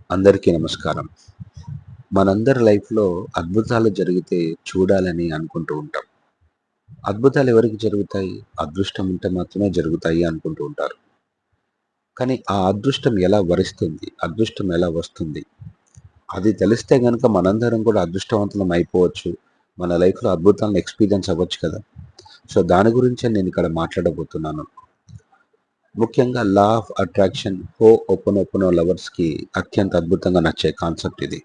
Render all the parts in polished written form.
అందరికీ నమస్కారం. మనందరి లైఫ్‌లో అద్భుతాలు జరిగితే చూడాలని అనుకుంటూ ఉంటాం. అద్భుతాలు ఎవరికి జరుగుతాయి? అదృష్టం ఉంటే మాత్రమే జరుగుతాయి అనుకుంటూ ఉంటారు. కానీ ఆ అదృష్టం ఎలా వరిస్తుంది? అదృష్టం ఎలా వస్తుంది? అది తెలిస్తే గనక మనందరం కూడా అదృష్టవంతులం అయిపోవచ్చు. మన లైఫ్‌లో అద్భుతాలను ఎక్స్‌పీరియన్స్ అవ్వచ్చు కదా! సో, దాని గురించే నేనిక్కడ మాట్లాడబోతున్నాను. ముఖ్యంగా లా ఆఫ్ అట్రాక్షన్ హోపోనోపోనో లవర్స్‌కి అత్యంత అద్భుతంగా నచ్చే కాన్సెప్ట్ ఇది.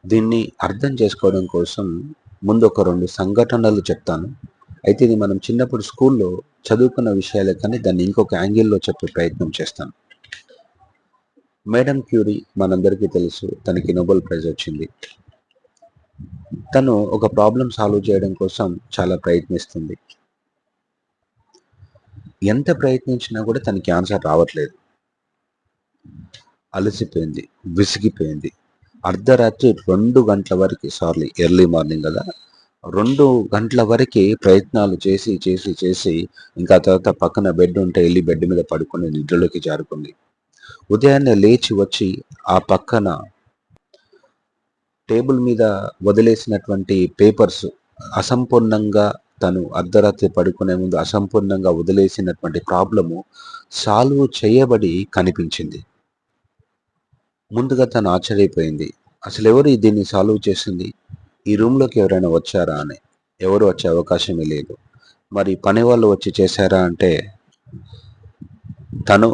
దీన్ని అర్థం చేసుకోవడం కోసం ముందు ఒక 2 సంఘటనలు చెప్తాను. అయితే ఇది మనం చిన్నప్పుడు స్కూల్లో చదువుకున్న విషయాలే కానీ దాన్ని ఇంకొక యాంగిల్‌లో చెప్పే ప్రయత్నం చేస్తాను. మేడమ్ క్యూరీ మనందరికీ తెలుసు. తనకి నోబెల్ ప్రైజ్ వచ్చింది. తను ఒక ప్రాబ్లమ్ సాల్వ్ చేయడం కోసం చాలా ప్రయత్నిస్తుంది. ఎంత ప్రయత్నించినా కూడా తనకి ఆన్సర్ రావట్లేదు. అలసిపోయింది. విసిగిపోయింది. అర్ధరాత్రి 2 గంటల వరకి ఎర్లీ మార్నింగ్ గదా! 2 గంటల వరకి ప్రయత్నాలు చేసి ఇంకా తర్వాత పక్కన బెడ్ ఉంటే ఎళ్లి బెడ్ మీద పడుకొని నిద్రలోకి జారుకుంది. ఉదయాన్నే లేచి వచ్చి ఆ పక్కన టేబుల్ మీద వదిలేసినటువంటి పేపర్స్ అసంపూర్ణంగా తను అర్ధరాత్రి పడుకునే ముందు అసంపూర్ణంగా వదిలేసినటువంటి ప్రాబ్లము సాల్వ్ చేయబడి కనిపించింది. ముందుగా తను ఆశ్చర్యపోయింది. అసలెవరు దీన్ని సాల్వ్ చేసింది? ఈ రూమ్‌లోకి ఎవరైనా వచ్చారా అని. ఎవరు వచ్చే అవకాశమే లేదు. మరి పనివాళ్ళు వచ్చి చేశారా అంటే, తను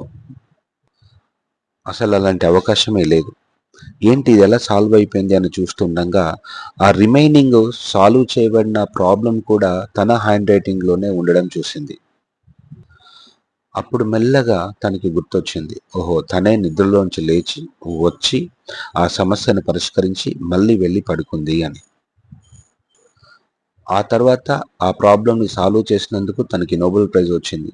అసలలాంటి అవకాశమే లేదు. ఏంటి ఇది ఎలా సాల్వ్ అయిపోయింది అని చూస్తుండగా, ఆ రిమైనింగ్ సాల్వ్ చేయబడిన ప్రాబ్లమ్ కూడా తన హ్యాండ్ రైటింగ్‌లోనే ఉండడం చూసింది. అప్పుడు మెల్లగా తనకి గుర్తొచ్చింది. ఓహో! తనే నిద్రలోంచి లేచి, వచ్చి ఆ సమస్యను పరిష్కరించి మళ్ళీ వెళ్లి పడుకుంది అని. ఆ తర్వాత ఆ ప్రాబ్లమ్‌ని సాల్వ్ చేసినందుకు తనకి నోబెల్ ప్రైజ్ వచ్చింది.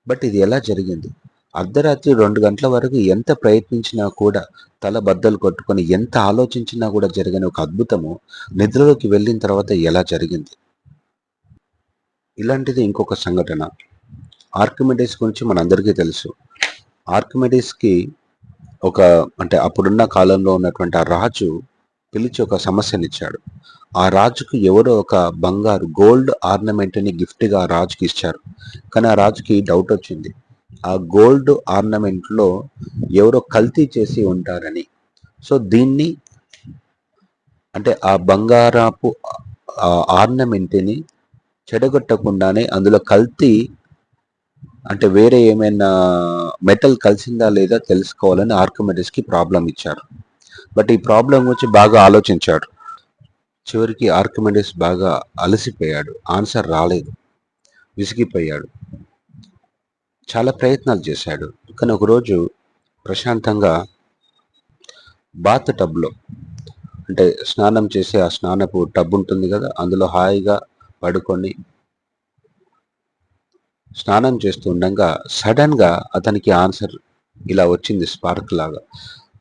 బట్ ఇది ఎలా జరిగింది? అర్ధరాత్రి 2 గంటల వరకు ఎంత ప్రయత్నించినా కూడా తల బద్దలు కొట్టుకొని ఎంత ఆలోచించినా కూడా జరగని ఒక అద్భుతము నిద్రలోకి వెళ్ళిన తర్వాత ఎలా జరిగింది? ఇలాంటిది ఇంకొక సంఘటన. ఆర్కిమిడీస్ గురించి మనందరికీ తెలుసు. ఆర్కిమిడీస్‌కి ఒక అంటే అప్పుడున్న కాలంలో ఉన్నటువంటి ఆ రాజు పిలిచి ఒక సమస్యనిచ్చాడు. ఆ రాజుకి ఎవరో ఒక బంగారు గోల్డ్ ఆర్నమెంట్‌ని గిఫ్ట్‌గా ఆ రాజుకి ఇచ్చారు. కానీ ఆ రాజుకి డౌట్ వచ్చింది. ఆ గోల్డ్ ఆర్నమెంట్‌లో ఎవరో కల్తీ చేసి ఉంటారని. సో, దీన్ని అంటే ఆ బంగారపు ఆర్నమెంట్‌ని చెడగొట్టకుండానే అందులో కల్తీ అంటే వేరే ఏమైనా మెటల్ కలిసిందా లేదా తెలుసుకోవాలని ఆర్కిమిడీస్‌కి ప్రాబ్లమ్ ఇచ్చారు. బట్ ఈ ప్రాబ్లమ్ గురించి బాగా ఆలోచించాడు. చివరికి ఆర్కిమిడీస్ బాగా అలసిపోయాడు. ఆన్సర్ రాలేదు. విసిగిపోయాడు. చాలా ప్రయత్నాలు చేశాడు. కానీ ఒకరోజు ప్రశాంతంగా బాత్ టబ్‌లో అంటే స్నానం చేసే ఆ స్నానపు టబ్ ఉంటుంది గదా! అందులో హాయిగా పడుకొని స్నానం చేస్తూ ఉండంగా సడెన్‌గా అతనికి ఆన్సర్ ఇలా వచ్చింది స్పార్క్ లాగా.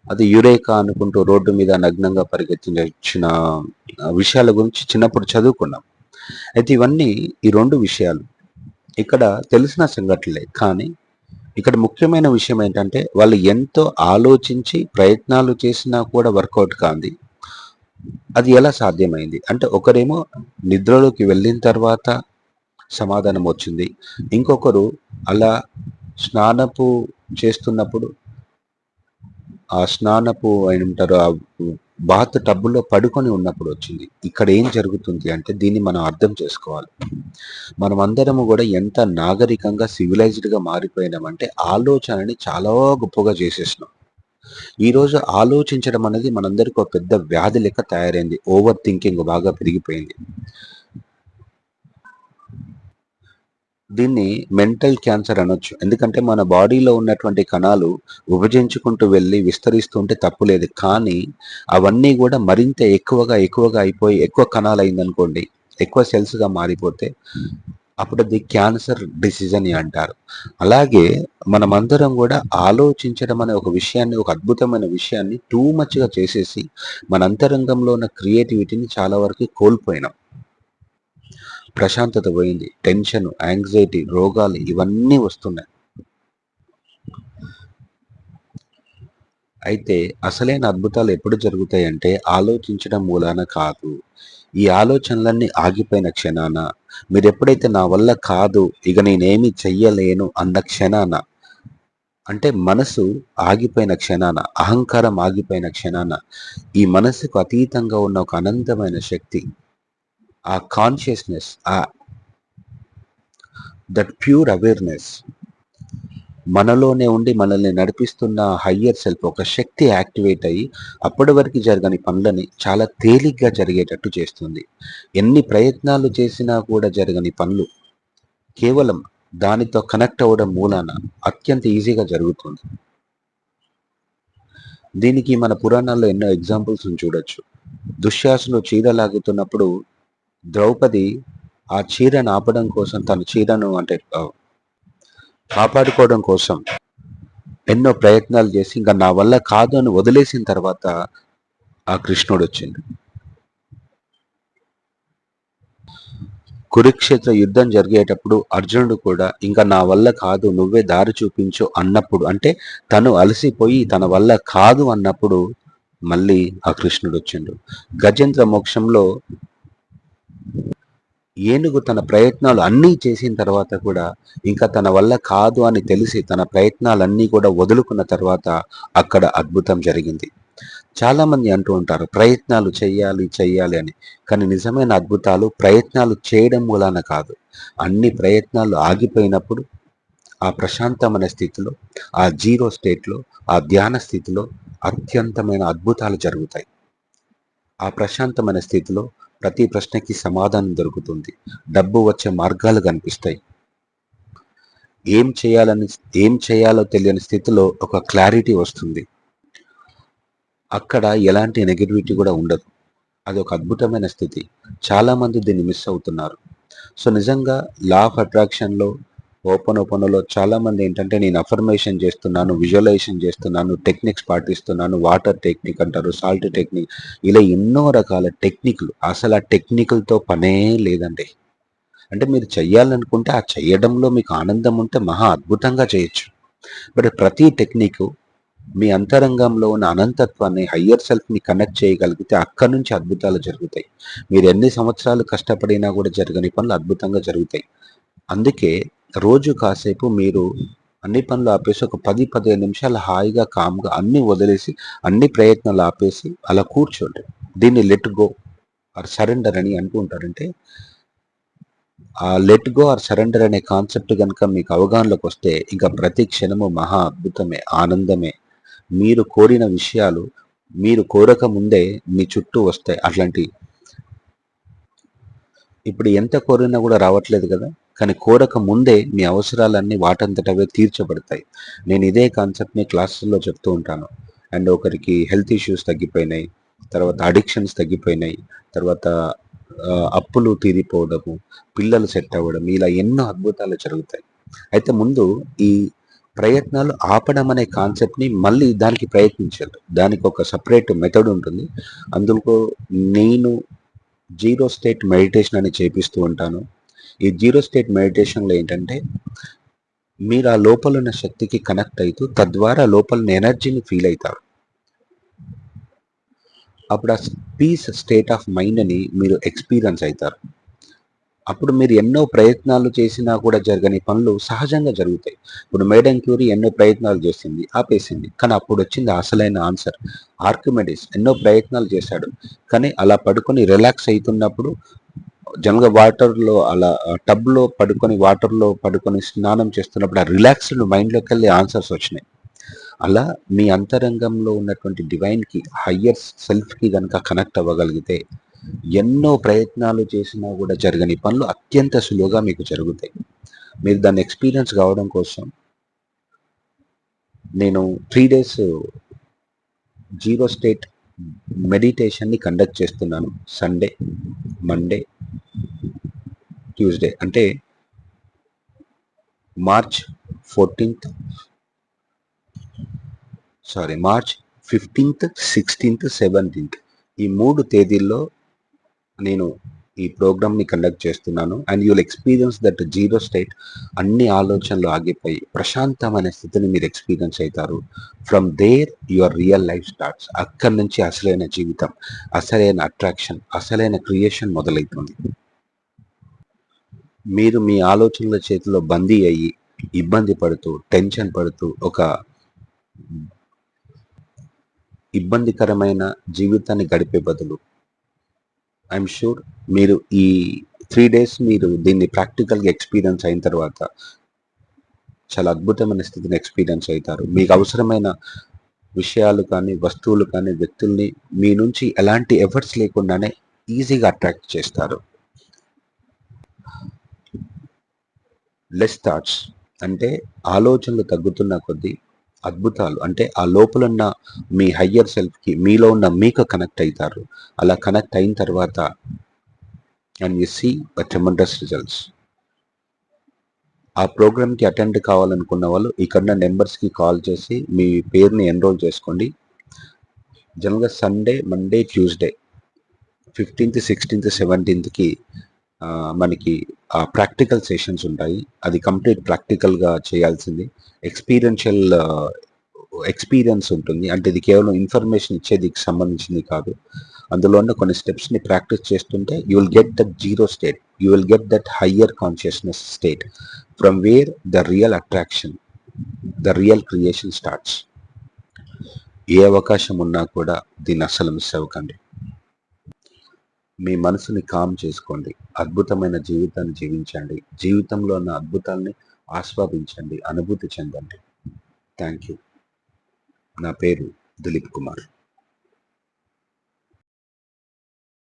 అది యురేకా అనుకుంటూ రోడ్డు మీద నగ్నంగా పరిగెత్తించిన విషయాల గురించి చిన్నప్పుడు చదువుకున్నాం. అయితే ఇవన్నీ ఈ 2 విషయాలు ఇక్కడ తెలిసిన సంఘటనలే. కానీ ఇక్కడ ముఖ్యమైన విషయం ఏంటంటే వాళ్ళు ఎంతో ఆలోచించి ప్రయత్నాలు చేసినా కూడా వర్కౌట్ కాంది. అది ఎలా సాధ్యమైంది? అంటే ఒకరేమో నిద్రలోకి వెళ్ళిన తర్వాత సమాధానం వచ్చింది. ఇంకొకరు అలా స్నానపు చేస్తున్నప్పుడు ఆ స్నానపు ఏమంటారు బాత్ టబ్‌లో పడుకొని ఉన్నప్పుడు వచ్చింది. ఇక్కడ ఏం జరుగుతుంది అంటే దీన్ని మనం అర్థం చేసుకోవాలి. మనమందరము గూడా ఎంత నాగరికంగా సివిలైజ్డ్‌గా మారిపోయినామంటే ఆలోచనని చాలా గొప్పగా చేసేసినాం. ఈరోజు ఆలోచించడం అనేది మనందరికి ఒక పెద్ద వ్యాధి లెక్క తయారైంది. ఓవర్ థింకింగ్ బాగా పెరిగిపోయింది. దీన్ని మెంటల్ క్యాన్సర్ అనొచ్చు. ఎందుకంటే మన బాడీలో ఉన్నటువంటి కణాలు విభజించుకుంటూ వెళ్లి విస్తరిస్తుంటే తప్పులేదు. కానీ అవన్నీ గూడా మరింత ఎక్కువగా అయిపోయి ఎక్కువ కణాలయిందనుకోండి, ఎక్కువ సెల్స్‌గా మారిపోతే అప్పుడది క్యాన్సర్ డిసీజ్ అని అంటారు. అలాగే మనమందరం గూడా ఆలోచించడం అనే ఒక విషయాన్ని, ఒక అద్భుతమైన విషయాన్ని టూ మచ్‌గా చేసేసి మన అంతరంగంలో ఉన్న క్రియేటివిటీని చాలా వరకు కోల్పోయినాం. ప్రశాంతత పోయింది. టెన్షన్, యాంగ్జైటీ, రోగాలు ఇవన్నీ వస్తున్నాయి. అయితే అసలైన అద్భుతాలు ఎప్పుడు జరుగుతాయంటే ఆలోచించడం మూలాన కాదు. ఈ ఆలోచనలన్నీ ఆగిపోయిన క్షణాన, మీరెప్పుడైతే నా వల్ల కాదు, ఇక నేనేమి చెయ్యలేను అన్న క్షణాన, అంటే మనసు ఆగిపోయిన క్షణాన, అహంకారం ఆగిపోయిన క్షణాన, ఈ మనసుకు అతీతంగా ఉన్న ఒక అనంతమైన శక్తి, ఆ కాన్షియస్‌నెస్, దట్ ప్యూర్ అవేర్‌నెస్ మనలోనే ఉండి మనల్ని నడిపిస్తున్న హయ్యర్ సెల్ఫ్ ఒక శక్తి యాక్టివేట్ అయ్యి అప్పటి వరకు జరగని పనులని చాలా తేలిగ్గా జరిగేటట్టు చేస్తుంది. ఎన్ని ప్రయత్నాలు చేసినా కూడా జరగని పనులు కేవలం దానితో కనెక్ట్ అవ్వడం మూలాన అత్యంత ఈజీగా జరుగుతుంది. దీనికి మన పురాణాల్లో ఎన్నో ఎగ్జాంపుల్స్ చూడొచ్చు. దుశ్శాసనుడు చీర లాగుతున్నప్పుడు ద్రౌపది ఆ చీరను ఆపడం కోసం తన చీరను అంటే కాపాడుకోవడం కోసం ఎన్నో ప్రయత్నాలు చేసి ఇంకా నా వల్ల కాదు అని వదిలేసిన తర్వాత ఆ కృష్ణుడు వచ్చిండు. కురుక్షేత్ర యుద్ధం జరిగేటప్పుడు అర్జునుడు కూడా ఇంకా నా వల్ల కాదు నువ్వే దారి చూపించు అన్నప్పుడు, అంటే తను అలసిపోయి తన వల్ల కాదు అన్నప్పుడు మళ్ళీ ఆ కృష్ణుడు వచ్చిండు. గజేంద్ర మోక్షంలో ఏనుగు తన ప్రయత్నాలు అన్నీ చేసిన తర్వాత కూడా ఇంకా తన వల్ల కాదు అని తెలిసి తన ప్రయత్నాలన్నీ కూడా వదులుకున్న తర్వాత అక్కడ అద్భుతం జరిగింది. చాలా మంది అంటూ ఉంటారు ప్రయత్నాలు చెయ్యాలి చెయ్యాలి అని. కానీ నిజమైన అద్భుతాలు ప్రయత్నాలు చేయడం మూలాన కాదు. అన్ని ప్రయత్నాలు ఆగిపోయినప్పుడు ఆ ప్రశాంతమైన స్థితిలో, ఆ జీరో స్టేట్లో, ఆ ధ్యాన స్థితిలో అత్యంతమైన అద్భుతాలు జరుగుతాయి. ఆ ప్రశాంతమైన స్థితిలో ప్రతి ప్రశ్నకి సమాధానం దొరుకుతుంది. డబ్బు వచ్చే మార్గాలు కనిపిస్తాయి. ఏం చేయాలని ఏం చేయాలో తెలియని స్థితిలో ఒక క్లారిటీ వస్తుంది. అక్కడ ఎలాంటి నెగటివిటీ కూడా ఉండదు. అది ఒక అద్భుతమైన స్థితి. చాలామంది దీన్ని మిస్ అవుతున్నారు. సో నిజంగా లా ఆఫ్ అట్రాక్షన్‌లో, ఓపెనోపనలో చాలామంది ఏంటంటే నేను అఫర్మేషన్ చేస్తున్నాను, విజువలైజేషన్ చేస్తున్నాను, టెక్నిక్స్ పాటిస్తున్నాను, వాటర్ టెక్నిక్ అంటారు, సాల్ట్ టెక్నిక్, ఇలా ఎన్నో రకాల టెక్నిక్‌లు. అసలు ఆ టెక్నిక్‌లతో పనే లేదండి. అంటే మీరు చెయ్యాలనుకుంటే ఆ చెయ్యడంలో మీకు ఆనందం ఉంటే మహా అద్భుతంగా చేయొచ్చు. బట్ ప్రతి టెక్నికు మీ అంతరంగంలో ఉన్న అనంతత్వాన్ని, హయ్యర్ సెల్ఫ్‌ని కనెక్ట్ చేయగలిగితే అక్కడి నుంచి అద్భుతాలు జరుగుతాయి. మీరు ఎన్ని సంవత్సరాలు కష్టపడినా కూడా జరగని పనులు అద్భుతంగా జరుగుతాయి. అందుకే రోజు కాసేపు మీరు అన్ని పనులు ఆపేసి ఒక 10, 15 నిమిషాలు హాయిగా, కామ్‌గా అన్నీ వదిలేసి, అన్ని ప్రయత్నాలు ఆపేసి అలా కూర్చోండి. దీన్ని లెట్ గో ఆర్ సరెండర్ అని అంటూ ఉంటారు. అంటే ఆ లెట్ గో ఆర్ సరెండర్ అనే కాన్సెప్ట్ గనుక మీకు అవగాహనలోకి వస్తే ఇంకా ప్రతి క్షణము మహా అద్భుతమే, ఆనందమే. మీరు కోరిన విషయాలు మీరు కోరక ముందే మీ చుట్టూ వస్తాయి. అట్లాంటి ఇప్పుడు ఎంత కోరినా కూడా రావట్లేదు కదా! కానీ కోరక ముందే మీ అవసరాలన్నీ వాటంతట అవే తీర్చబడతాయి. నేను ఇదే కాన్సెప్ట్‌ని క్లాసుల్లో చెప్తూ ఉంటాను. అండ్ ఒకరికి హెల్త్ ఇష్యూస్ తగ్గిపోయినాయి. తర్వాత అడిక్షన్స్ తగ్గిపోయినాయి. తర్వాత అప్పులు తీరిపోవడము, పిల్లలు సెట్ అవ్వడం, ఇలా ఎన్నో అద్భుతాలు జరుగుతాయి. అయితే ముందు ఈ ప్రయత్నాలు ఆపడం అనే కాన్సెప్ట్‌ని మళ్ళీ దానికి ప్రయత్నించాలి. దానికి ఒక సెపరేట్ మెథడ్ ఉంటుంది. అందులో నేను జీరో స్టేట్ మెడిటేషన్ అని చేపిస్తూ ఉంటాను. ఈ జీరో స్టేట్ మెడిటేషన్‌లో ఏంటంటే, మీరు ఆ లోపలున్న శక్తికి కనెక్ట్ అయితూ, తద్వారా లోపలున్న ఎనర్జీని ఫీల్ అయితారు. అప్పుడు ఆ పీస్ స్టేట్ ఆఫ్ మైండ్‌ని మీరు ఎక్స్‌పీరియన్స్ అయితారు. అప్పుడు మీరు ఎన్నో ప్రయత్నాలు చేసినా కూడా జరగని పనులు సహజంగా జరుగుతాయి. ఇప్పుడు మేడమ్ క్యూరీ ఎన్నో ప్రయత్నాలు చేసింది, ఆపేసింది. కానీ అప్పుడొచ్చింది అసలైన ఆన్సర్. ఆర్కిమెడిస్ ఎన్నో ప్రయత్నాలు చేశాడు. కానీ అలా పడుకొని రిలాక్స్ అయితున్నప్పుడు జనరల్‌గా వాటర్‌లో అలా టబ్‌లో పడుకొని, వాటర్‌లో పడుకొని స్నానం చేస్తున్నప్పుడు ఆ రిలాక్స్‌డ్ మైండ్‌లోకెళ్ళి ఆన్సర్స్ వచ్చినాయి. అలా మీ అంతరంగంలో ఉన్నటువంటి డివైన్‌కి, హయ్యర్ సెల్ఫ్‌కి గనక కనెక్ట్ అవ్వగలిగితే, ఎన్నో ప్రయత్నాలు చేసినా కూడా జరగని పనులు అత్యంత సులువుగా మీకు జరుగుతాయి. మీరు దాన్ని ఎక్స్‌పీరియన్స్ కావడం కోసం నేను 3 డేస్ జీరో స్టేట్ మెడిటేషన్‌ని కండక్ట్ చేస్తున్నాను. Sunday, Monday, Tuesday. అంటే మార్చ్ 14థ్ మార్చ్ 15థ్, 16థ్, 17థ్ ఈ 3 తేదీల్లో నేను ఈ ప్రోగ్రామ్ని కండక్ట్ చేస్తున్నాను. And you'll experience that zero state. అన్ని ఆలోచనలు ఆగిపోయి ప్రశాంతమైన స్థితిని మీరు ఎక్స్పీరియన్స్ అవుతారు. From there your real life starts. అక్కడి నుంచి అసలైన జీవితం, అసలైన అట్రాక్షన్, అసలైన క్రియేషన్ మొదలవుతుంది. మీరు మీ ఆలోచనల చేతిలో బందీ అయ్యి ఇబ్బంది పడుతూ, టెన్షన్ పడుతూ, ఒక ఇబ్బందికరమైన జీవితాన్ని గడిపే బదులు, ఐఎమ్ షూర్ మీరు ఈ 3 days మీరు దీన్ని ప్రాక్టికల్గా ఎక్స్పీరియన్స్ అయిన తర్వాత చాలా అద్భుతమైన స్థితిని ఎక్స్పీరియన్స్ అవుతారు. మీకు అవసరమైన విషయాలు కానీ, వస్తువులు కానీ, వ్యక్తుల్ని మీ నుంచి ఎలాంటి ఎఫర్ట్స్ లేకుండానే ఈజీగా అట్రాక్ట్ చేస్తారు. లెస్ థాట్స్ అంటే ఆలోచనలు తగ్గుతున్న కొద్దీ అద్భుతాలు, అంటే ఆ లోపలున్న మీ హయ్యర్ సెల్ఫ్కి, మీలో ఉన్న మీకు కనెక్ట్ అవుతారు. అలా కనెక్ట్ అయిన తర్వాత and you see tremendous results. ఆ ప్రోగ్రామ్కి అటెండ్ కావాలనుకున్న వాళ్ళు ఇక్కడున్న నెంబర్స్కి కాల్ చేసి మీ పేరుని ఎన్రోల్ చేసుకోండి. జనరల్గా Sunday, Monday, Tuesday 15th, 16th, 17thకి మనకి ప్రాక్టికల్ సెషన్స్ ఉంటాయి. అది కంప్లీట్ ప్రాక్టికల్గా చేయాల్సింది. ఎక్స్పీరియన్స్ ఉంటుంది. అంటే ఇది కేవలం ఇన్ఫర్మేషన్ ఇచ్చేదికి సంబంధించింది కాదు. అందులో ఉన్న కొన్ని స్టెప్స్ని ప్రాక్టీస్ చేస్తుంటే you will get that zero state, you will get that higher consciousness state from where the real attraction, the real creation starts. ఏ అవకాశం ఉన్నా కూడా దీన్ని అస్సలు మిస్ అవ్వకండి. మీ మనసుని కామ్ చేసుకోండి. అద్భుతమైన జీవితాన్ని జీవించండి. జీవితంలో ఉన్న అద్భుతాల్ని ఆస్వాదించండి, అనుభూతి చెందండి. Thank you. నా పేరు దిలీప్ కుమార్.